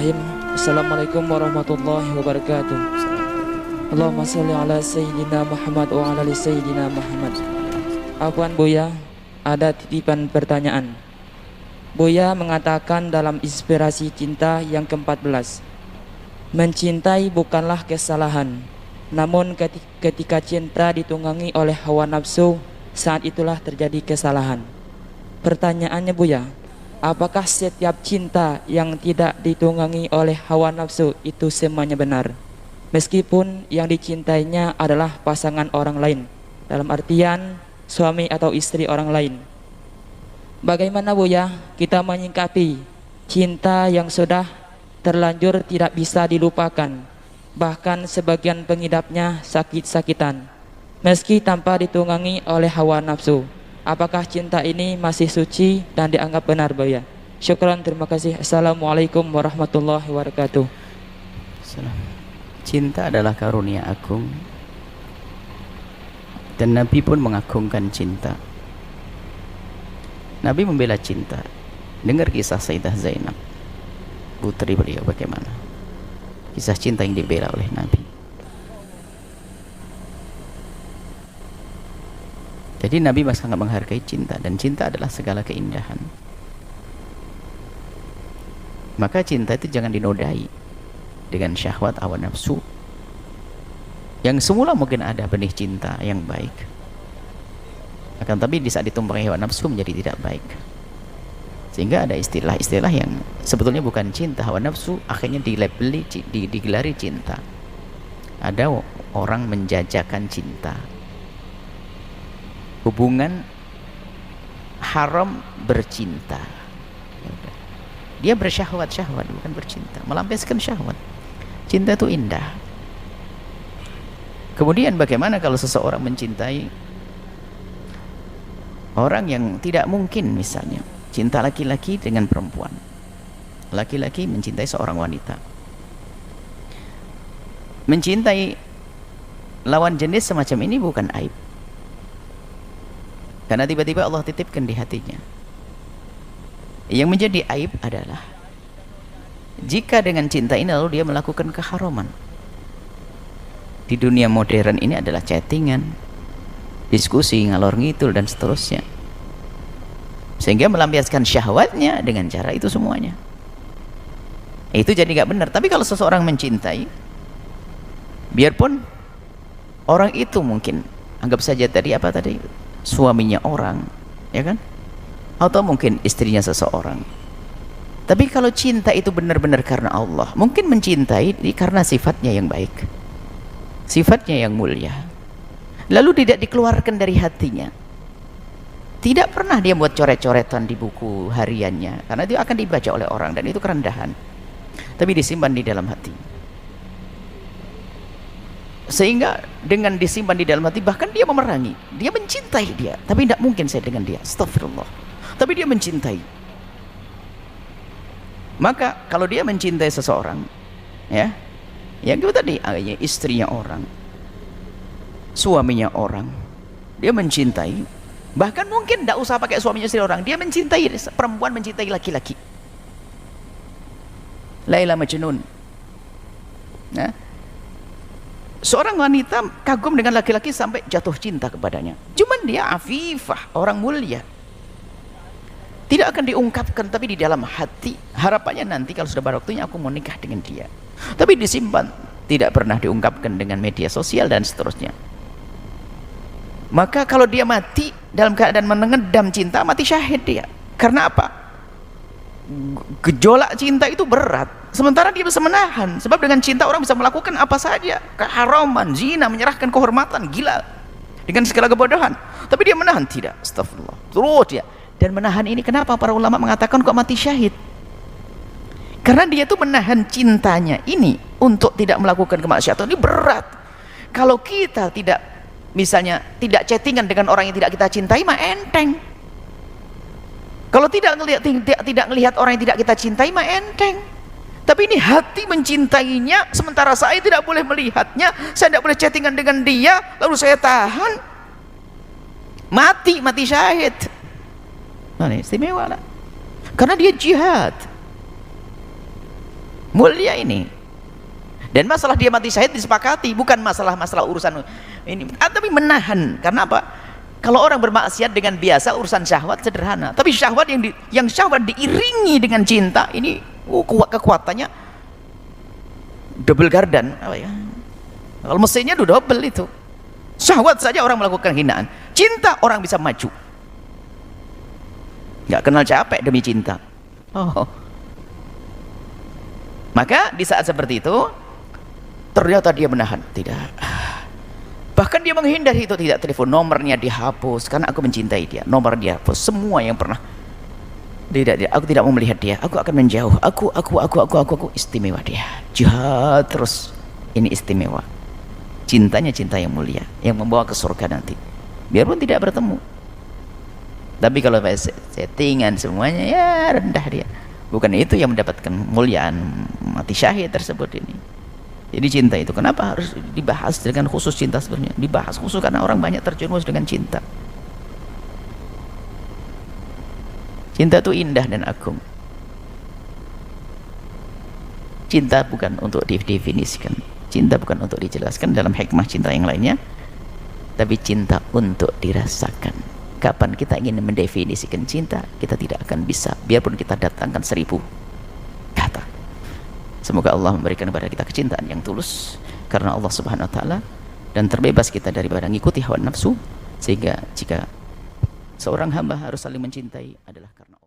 Bismillahirrahmanirrahim. Assalamualaikum warahmatullahi wabarakatuh. Allahumma sholli ala Sayyidina Muhammad wa ala ali Sayyidina Muhammad. Afwan Buya, ada titipan pertanyaan. Buya mengatakan dalam Inspirasi Cinta yang ke-14, mencintai bukanlah kesalahan, namun ketika cinta ditunggangi oleh hawa nafsu, saat itulah terjadi kesalahan. Pertanyaannya Buya, apakah setiap cinta yang tidak ditunggangi oleh hawa nafsu itu semuanya benar, meskipun yang dicintainya adalah pasangan orang lain, dalam artian suami atau istri orang lain? Bagaimana Buya kita menyikapi cinta yang sudah terlanjur tidak bisa dilupakan, bahkan sebagian pengidapnya sakit-sakitan, meski tanpa ditunggangi oleh hawa nafsu? Apakah cinta ini masih suci dan dianggap benar Buya? Syukran, terima kasih. Assalamualaikum warahmatullahi wabarakatuh. Cinta adalah karunia agung, dan Nabi pun mengagungkan cinta. Nabi membela cinta. Dengar kisah Sayyidah Zainab, putri beliau, bagaimana kisah cinta yang dibela oleh Nabi. Jadi Nabi sangat menghargai cinta, dan cinta adalah segala keindahan. Maka cinta itu jangan dinodai dengan syahwat hawa nafsu yang semula mungkin ada benih cinta yang baik, akan tapi di saat ditumpangi hawa nafsu menjadi tidak baik, sehingga ada istilah-istilah yang sebetulnya bukan cinta, hawa nafsu akhirnya dilabeli, digelari cinta. Ada orang menjajakan cinta, hubungan haram bercinta. Dia bersyahwat-syahwat, bukan bercinta, melampiaskan syahwat. Cinta itu indah. Kemudian bagaimana kalau seseorang mencintai orang yang tidak mungkin, misalnya cinta laki-laki dengan perempuan, laki-laki mencintai seorang wanita, mencintai lawan jenis semacam ini bukan aib, karena tiba-tiba Allah titipkan di hatinya. Yang menjadi aib adalah jika dengan cinta ini lalu dia melakukan keharaman. Di dunia modern ini adalah chattingan, diskusi ngalor ngidul dan seterusnya, sehingga melampiaskan syahwatnya dengan cara itu semuanya. Itu jadi gak benar. Tapi kalau seseorang mencintai, biarpun orang itu mungkin anggap saja tadi suaminya orang, ya kan, atau mungkin istrinya seseorang, tapi kalau cinta itu benar-benar karena Allah, mungkin mencintai karena sifatnya yang baik, sifatnya yang mulia, lalu tidak dikeluarkan dari hatinya. Tidak pernah dia buat coret-coretan di buku hariannya, karena itu akan dibaca oleh orang dan itu kerendahan, tapi disimpan di dalam hati. Sehingga dengan disimpan di dalam hati, bahkan dia memerangi, dia mencintai dia, tapi tidak mungkin saya dengan dia, astagfirullah, tapi dia mencintai. Maka kalau dia mencintai seseorang, ya, yang itu tadi, istrinya orang, suaminya orang, dia mencintai, bahkan mungkin tidak usah pakai suaminya istri orang, dia mencintai, perempuan mencintai laki-laki, Laila Majnun, ya. Seorang wanita kagum dengan laki-laki sampai jatuh cinta kepadanya, cuman dia afifah, orang mulia, tidak akan diungkapkan, tapi di dalam hati harapannya nanti kalau sudah pada waktunya aku mau nikah dengan dia, tapi disimpan, tidak pernah diungkapkan dengan media sosial dan seterusnya. Maka kalau dia mati dalam keadaan mengendam cinta, mati syahid dia. Karena apa? Gejolak cinta itu berat, sementara dia bisa menahan, sebab dengan cinta orang bisa melakukan apa saja, keharaman, zina, menyerahkan kehormatan, gila dengan segala kebodohan, tapi dia menahan, tidak, astagfirullah, terus dia. Dan menahan ini kenapa para ulama mengatakan kok mati syahid? Karena dia tuh menahan cintanya ini untuk tidak melakukan kemaksiatan. Ini berat. Kalau kita tidak, misalnya tidak chattingan dengan orang yang tidak kita cintai, mah enteng. Kalau tidak melihat orang yang tidak kita cintai, mah enteng. Tapi ini hati mencintainya, sementara saya tidak boleh melihatnya, saya tidak boleh chattingan dengan dia, lalu saya tahan, mati syahid. Nah, ini istimewa lah, karena dia jihad. mulia ini. Dan masalah dia mati syahid disepakati, bukan masalah urusan ini, tapi menahan. Karena apa? Kalau orang bermaksiat dengan biasa urusan syahwat sederhana, tapi syahwat yang syahwat diiringi dengan cinta ini kekuatannya double gardan apa ya? Kalau mesinnya udah double itu. Syahwat saja orang melakukan hinaan, cinta orang bisa maju. Nggak kenal capek demi cinta. Maka di saat seperti itu ternyata dia menahan, tidak. Bahkan dia menghindari itu, tidak, telepon nomornya dihapus karena aku mencintai dia, nomor dia hapus, semua yang pernah. Tidak, aku tidak mau melihat dia, aku akan menjauh. Aku istimewa dia. Jihad terus, ini istimewa. Cintanya cinta yang mulia, yang membawa ke surga nanti. Biarpun tidak bertemu. Tapi kalau settingan semuanya, ya rendah dia. Bukan itu yang mendapatkan muliaan mati syahid tersebut ini. Jadi cinta itu kenapa harus dibahas dengan khusus cinta sebenarnya? Dibahas khusus karena orang banyak terjerumus dengan cinta. Cinta itu indah dan agung. Cinta bukan untuk didefinisikan. Cinta bukan untuk dijelaskan dalam hikmah cinta yang lainnya. Tapi cinta untuk dirasakan. Kapan kita ingin mendefinisikan cinta, kita tidak akan bisa, biarpun kita datangkan 1000 kata. Semoga Allah memberikan kepada kita kecintaan yang tulus karena Allah Subhanahu wa taala, dan terbebas kita daripada mengikuti hawa nafsu, sehingga jika seorang hamba harus saling mencintai adalah karena